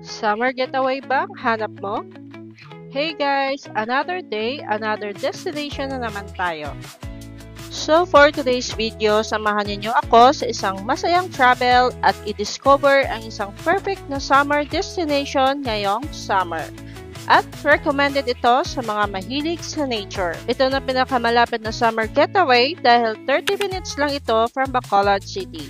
Summer getaway ba ang hanap mo? Hey guys! Another day, another destination na naman tayo. So for today's video, samahan niyo ako sa isang masayang travel at i-discover ang isang perfect na summer destination ngayong summer. At recommended ito sa mga mahilig sa nature. Ito na pinakamalapit na summer getaway dahil 30 minutes lang ito from Bacolod City.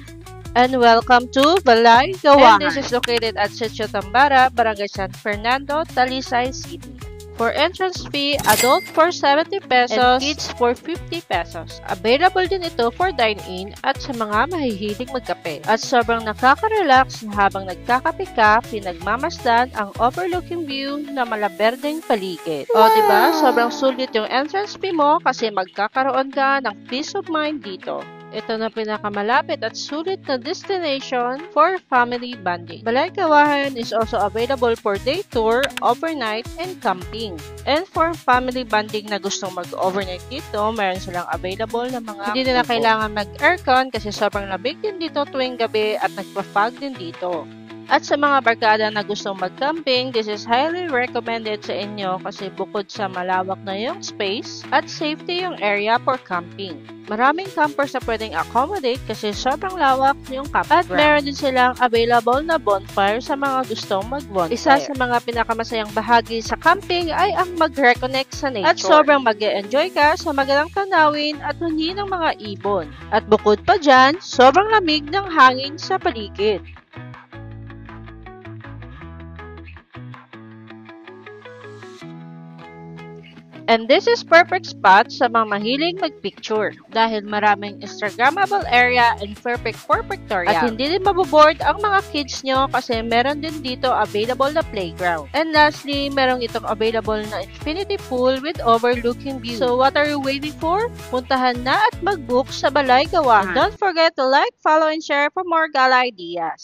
And welcome to Balay Gawahan. And this is located at Sitio Tambara, Barangay San Fernando, Talisay City. For entrance fee, adult for 70 pesos and kids for 50 pesos. Available din ito for dine-in at sa mga mahihilig magkape. At sobrang nakaka-relax na habang nagkakape ka, pinagmamasdan ang overlooking view na malaberdeng paligid. Wow! O diba, sobrang sulit yung entrance fee mo kasi magkakaroon ka ng peace of mind dito. Ito na pinakamalapit at sulit na destination for family bonding. Balay Gawahan is also available for day tour, overnight, and camping. And for family bonding na gustong mag-overnight dito, meron silang available na mga hindi nila kailangan mag-aircon kasi sobrang lamig din dito tuwing gabi at nagpa-fog din dito. At sa mga barkada na gustong mag-camping, this is highly recommended sa inyo kasi bukod sa malawak na yung space at safety yung area for camping. Maraming campers na pwedeng accommodate kasi sobrang lawak yung campground. At meron din silang available na bonfire sa mga gustong mag-bonfire. Isa sa mga pinakamasayang bahagi sa camping ay ang mag-reconnect sa nature. At sobrang mag-e-enjoy ka sa magandang tanawin at huni ng mga ibon. At bukod pa dyan, sobrang lamig ng hangin sa paligid. And this is perfect spot sa mga mahilig magpicture dahil maraming Instagrammable area and perfect for pictorial. At hindi din maboboard ang mga kids nyo kasi meron din dito available na playground. And lastly, meron itong available na infinity pool with overlooking view. So what are you waiting for? Puntahan na at mag-book sa Balay Gawahan. And don't forget to like, follow, and share for more gala ideas.